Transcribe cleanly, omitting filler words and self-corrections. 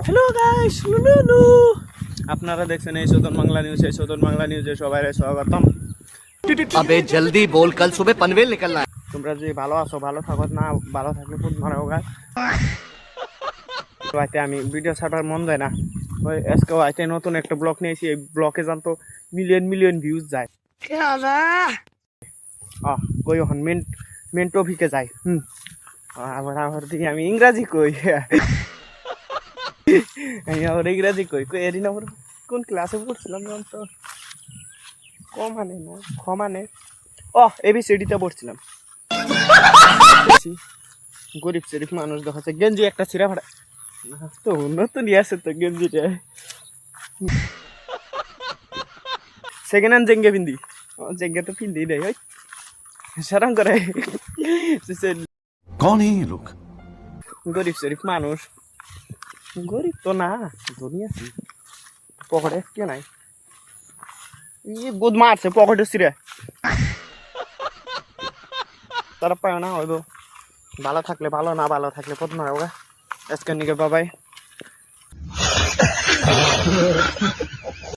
Hello guys, লুলু আপনারা দেখছেন এই সদন বাংলা নিউজ। এই সদন বাংলা নিউজে সবাই স্বাগতম। अबे जल्दी बोल, कल सुबह पनवेल निकलना है। তোমরা যে ভালো আছো, ভালো থাকো, না ভালো থাকলে খুব মারা হোক। তো আজকে আমি ভিডিও ছাড়ার মন যায় না। ওই আজকে আজকে নতুন একটা ব্লগ নিয়েছি। এই ব্লগে জানতো মিলিয়ন মিলিয়ন ভিউজ যায়। কই এখন মেন মেন টপিকে যাই। আবার আমার দিকে আমি ইংরাজি কই। আমি আবার ইংরাজি কই কই এদিন আবার কোন ক্লাসে পড়ছিলাম জানতো? কমানে না ক্ষমানে এবিসিডিতে পড়ছিলাম। গরিব শরীফ মানুষ দেখাচ্ছে গেঞ্জি একটা ছিঁড়া ফাড়া তো নতুন আছে তো গেঞ্জিটা সেকেন্ড হ্যান্ড জেঙ্গে পিন্দি জেঙ্গে তো পিন্দি নেই ওই সারাং করে। कौन है ये लोग? গরিব শরীফ মানুষ, গরিব তো না ধনী আছি, পকেটে কে নাই গুদ মারছে পকেটে ছিঁড়ে তারা পায় না হয়তো। ভালো থাকলে ভালো, না ভালো থাকলে পথ মারা হোক। আজকের নিকে বাবাই।